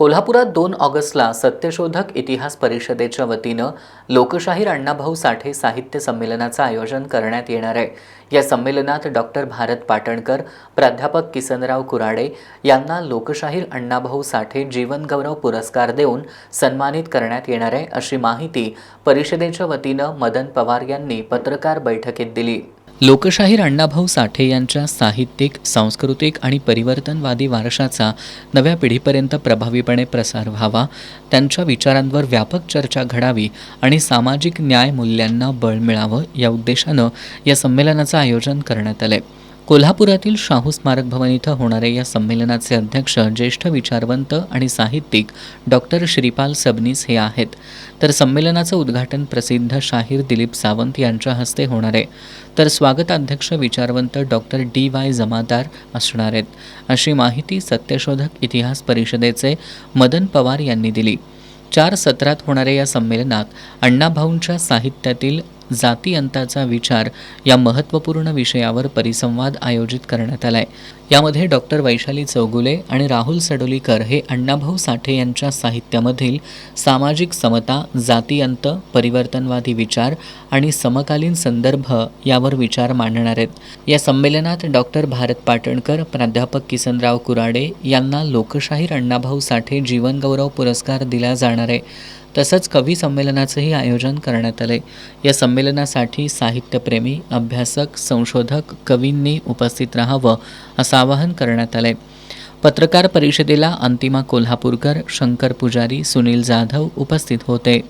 कोल्हापुरात 2 ऑगस्टला सत्यशोधक इतिहास परिषदेच्या वतीनं लोकशाहीर अण्णाभाऊ साठे साहित्य संमेलनाचं आयोजन करण्यात येणार आहे। या संमेलनात डॉक्टर भारत पाटणकर, प्राध्यापक किसनराव कुराडे यांना लोकशाहीर अण्णाभाऊ साठे जीवनगौरव पुरस्कार देऊन सन्मानित करण्यात येणार आहे, अशी माहिती परिषदेच्या वतीनं मदन पवार यांनी पत्रकार बैठकीत दिली। लोकशाहीर अण्णाभाऊ साठे यांच्या साहित्यिक, सांस्कृतिक आणि परिवर्तनवादी वारशाचा नव्या पिढीपर्यंत प्रभावीपणे प्रसार व्हावा, त्यांच्या विचारांवर व्यापक चर्चा घडावी आणि सामाजिक न्याय मूल्यांना बळ मिळावं या उद्देशानं या संमेलनाचं आयोजन करण्यात आलंय। कोल्हापुरातील शाहू स्मारक भवन इथं होणाऱ्या या संमेलनाचे अध्यक्ष ज्येष्ठ विचारवंत आणि साहित्यिक डॉक्टर श्रीपाल सबनीस हे आहेत, तर संमेलनाचं उद्घाटन प्रसिद्ध शाहीर दिलीप सावंत यांच्या हस्ते होणार आहे, तर स्वागताध्यक्ष विचारवंत डॉक्टर DY जमादार असणार आहेत, अशी माहिती सत्यशोधक इतिहास परिषदेचे मदन पवार यांनी दिली। 4 सत्रात होणाऱ्या या संमेलनात अण्णाभाऊंच्या साहित्यातील जातीअंताचा विचार या महत्त्वपूर्ण विषयावर परिसंवाद आयोजित करण्यात आलाय। यामध्ये डॉक्टर वैशाली चौगुले आणि राहुल सडोलीकर हे अण्णाभाऊ साठे यांच्या साहित्यामधील सामाजिक समता, जातीअंत, परिवर्तनवादी विचार आणि समकालीन संदर्भ यावर विचार मांडणार आहेत। या संमेलनात डॉक्टर भारत पाटणकर, प्राध्यापक किसनराव कुराडे यांना लोकशाहीर अण्णाभाऊ साठे जीवनगौरव पुरस्कार दिला जाणार आहे। तसंच कवी संमेलनाचंही आयोजन करण्यात आले। या संमेलनासाठी साहित्यप्रेमी, अभ्यासक, संशोधक, कवींनी उपस्थित राहावं असं आवाहन करण्यात आलंय। पत्रकार परिषदेला अंतिमा कोल्हापूरकर, शंकर पुजारी, सुनील जाधव उपस्थित होते।